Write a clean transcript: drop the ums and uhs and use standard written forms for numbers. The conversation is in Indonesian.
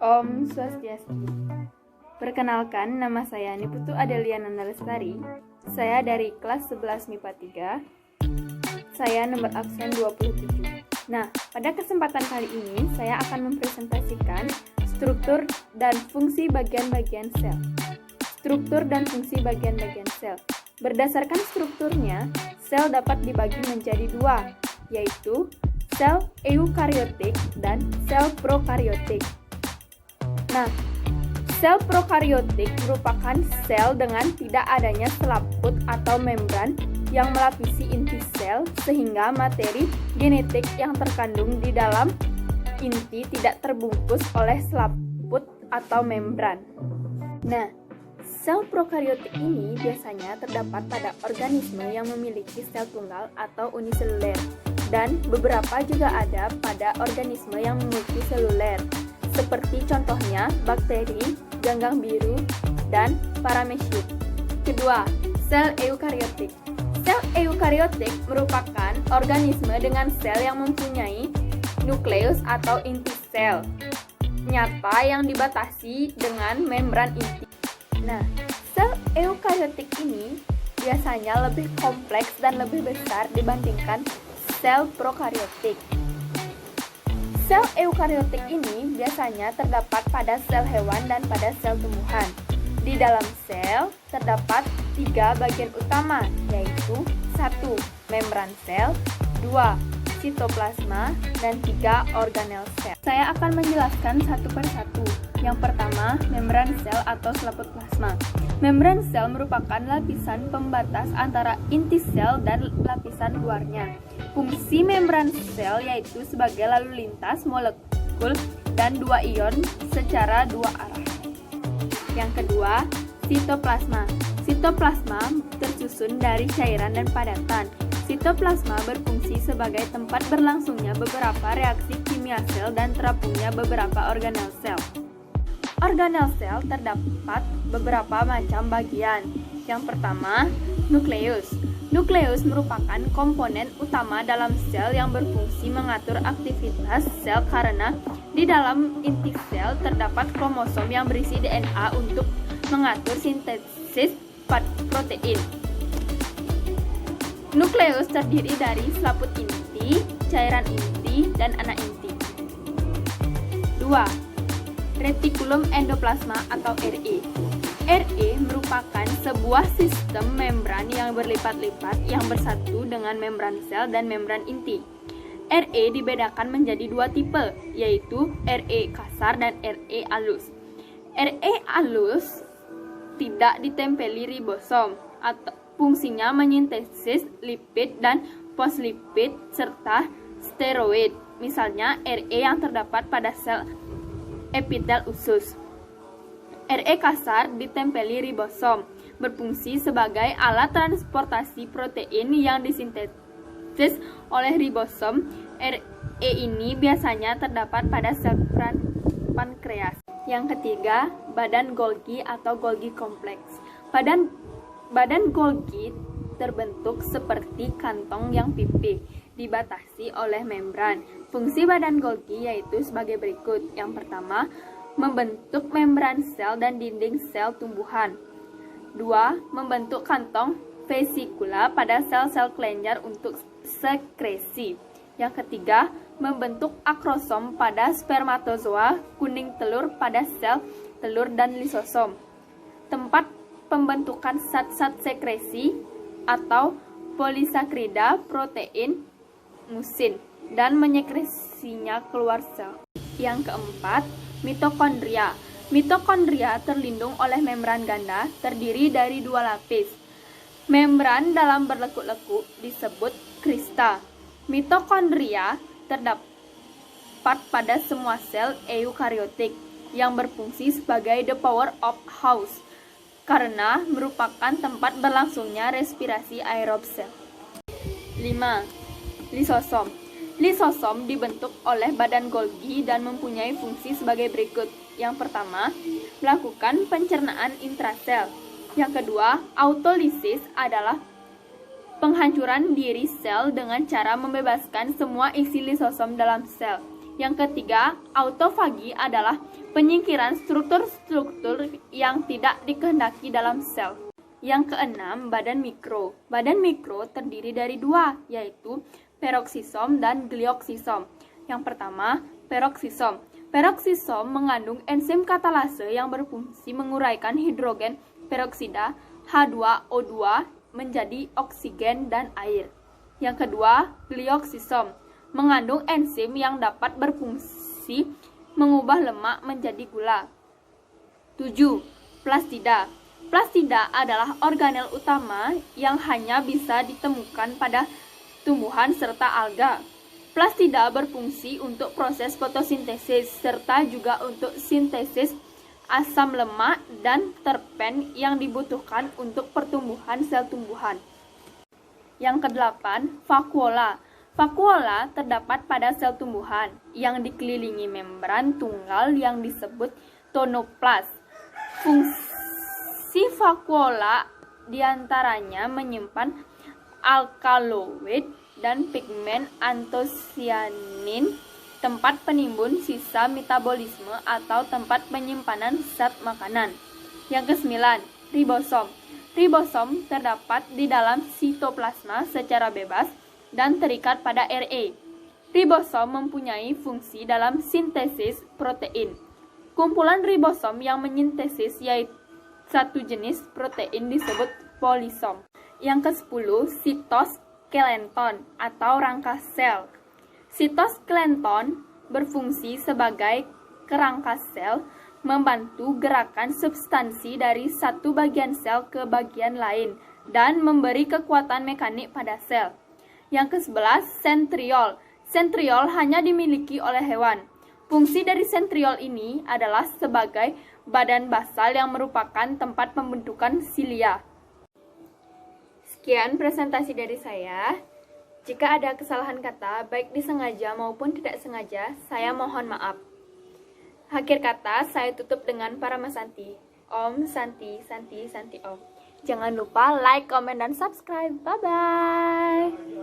Om Swastiastu. Perkenalkan, nama saya Niputu Adeliana Nalestari. Saya dari kelas 11 MIPA 3. Saya nomor absen 27. Nah, pada kesempatan kali ini saya akan mempresentasikan struktur dan fungsi bagian-bagian sel. Struktur dan fungsi bagian-bagian sel. Berdasarkan strukturnya, sel dapat dibagi menjadi dua, yaitu sel eukariotik dan sel prokariotik. Nah, sel prokariotik merupakan sel dengan tidak adanya selaput atau membran yang melapisi inti sel sehingga materi genetik yang terkandung di dalam inti tidak terbungkus oleh selaput atau membran. Nah, sel prokariotik ini biasanya terdapat pada organisme yang memiliki sel tunggal atau uniseluler, dan beberapa juga ada pada organisme yang multiseluler, seperti contohnya bakteri, ganggang biru, dan paramesit. Kedua, sel eukariotik. Sel eukariotik merupakan organisme dengan sel yang mempunyai nukleus atau inti sel nyata yang dibatasi dengan membran inti. Nah, sel eukariotik ini biasanya lebih kompleks dan lebih besar dibandingkan sel prokariotik. Sel eukariotik ini biasanya terdapat pada sel hewan dan pada sel tumbuhan. Di dalam sel terdapat 3 bagian utama, yaitu 1. Membran sel, 2. Sitoplasma, dan 3. Organel sel. Saya akan menjelaskan satu persatu. Yang pertama, membran sel atau selaput plasma. Membran sel merupakan lapisan pembatas antara inti sel dan lapisan luarnya. Fungsi membran sel yaitu sebagai lalu lintas molekul dan dua ion secara dua arah. Yang kedua, sitoplasma. Sitoplasma tersusun dari cairan dan padatan. Sitoplasma berfungsi sebagai tempat berlangsungnya beberapa reaksi kimia sel dan terapungnya beberapa organel sel. Organel sel terdapat beberapa macam bagian. Yang pertama, nukleus. Nukleus merupakan komponen utama dalam sel yang berfungsi mengatur aktivitas sel karena di dalam inti sel terdapat kromosom yang berisi DNA untuk mengatur sintesis protein. Nukleus terdiri dari selaput inti, cairan inti, dan anak inti. 2. Retikulum endoplasma atau RE. RE merupakan sebuah sistem membran yang berlipat-lipat yang bersatu dengan membran sel dan membran inti. RE dibedakan menjadi dua tipe, yaitu RE kasar dan RE alus. RE alus tidak ditempeli ribosom, atau fungsinya menyintesis lipid dan fosfolipid serta steroid. Misalnya RE yang terdapat pada sel epitel usus. RE kasar ditempeli ribosom, berfungsi sebagai alat transportasi protein yang disintesis oleh ribosom. RE ini biasanya terdapat pada sel pankreas. Yang ketiga, badan Golgi atau Golgi kompleks. Badan Golgi terbentuk seperti kantong yang pipih, dibatasi oleh membran. Fungsi badan Golgi yaitu sebagai berikut. Yang pertama, membentuk membran sel dan dinding sel tumbuhan. 2. Membentuk kantong vesikula pada sel-sel kelenjar untuk sekresi. Yang ketiga, membentuk akrosom pada spermatozoa, kuning telur pada sel telur dan lisosom. Tempat pembentukan zat-zat sekresi atau polisakrida protein musin dan menyekresinya keluar sel. Yang keempat, mitokondria. Mitokondria terlindung oleh membran ganda terdiri dari dua lapis. Membran dalam berlekuk-lekuk disebut krista. Mitokondria terdapat pada semua sel eukariotik yang berfungsi sebagai the power of house karena merupakan tempat berlangsungnya respirasi aerob sel. 5. Lisosom. Lisosom dibentuk oleh badan Golgi dan mempunyai fungsi sebagai berikut. Yang pertama, melakukan pencernaan intrasel. Yang kedua, autolisis adalah penghancuran diri sel dengan cara membebaskan semua isi lisosom dalam sel. Yang ketiga, autofagi adalah penyingkiran struktur-struktur yang tidak dikehendaki dalam sel. Yang keenam, badan mikro. Badan mikro terdiri dari dua, yaitu peroksisom dan glioksisom. Yang pertama, peroksisom. Peroksisom mengandung enzim katalase yang berfungsi menguraikan hidrogen peroksida H2O2 menjadi oksigen dan air. Yang kedua, glioksisom mengandung enzim yang dapat berfungsi mengubah lemak menjadi gula. 7. Plastida. Plastida adalah organel utama yang hanya bisa ditemukan pada tumbuhan serta alga. Plastida berfungsi untuk proses fotosintesis serta juga untuk sintesis asam lemak dan terpen yang dibutuhkan untuk pertumbuhan sel tumbuhan. Yang kedelapan, vakuola. Vakuola terdapat pada sel tumbuhan yang dikelilingi membran tunggal yang disebut tonoplast. Fungsi vakuola diantaranya menyimpan alkaloid dan pigmen antosianin, tempat penimbun sisa metabolisme atau tempat penyimpanan zat makanan. Yang kesembilan, ribosom. Ribosom terdapat di dalam sitoplasma secara bebas dan terikat pada RE. Ribosom mempunyai fungsi dalam sintesis protein. Kumpulan ribosom yang menyintesis yaitu satu jenis protein disebut polisom. Yang ke-10, sitoskeleton atau rangka sel. Sitoskeleton berfungsi sebagai kerangka sel, membantu gerakan substansi dari satu bagian sel ke bagian lain dan memberi kekuatan mekanik pada sel. Yang ke-11, sentriol. Sentriol hanya dimiliki oleh hewan. Fungsi dari sentriol ini adalah sebagai badan basal yang merupakan tempat pembentukan silia. Sekian presentasi dari saya. Jika ada kesalahan kata, baik disengaja maupun tidak sengaja, saya mohon maaf. Akhir kata, saya tutup dengan Paramasanti. Om Santi, Santi, Santi Om. Jangan lupa like, komen, dan subscribe. Bye-bye.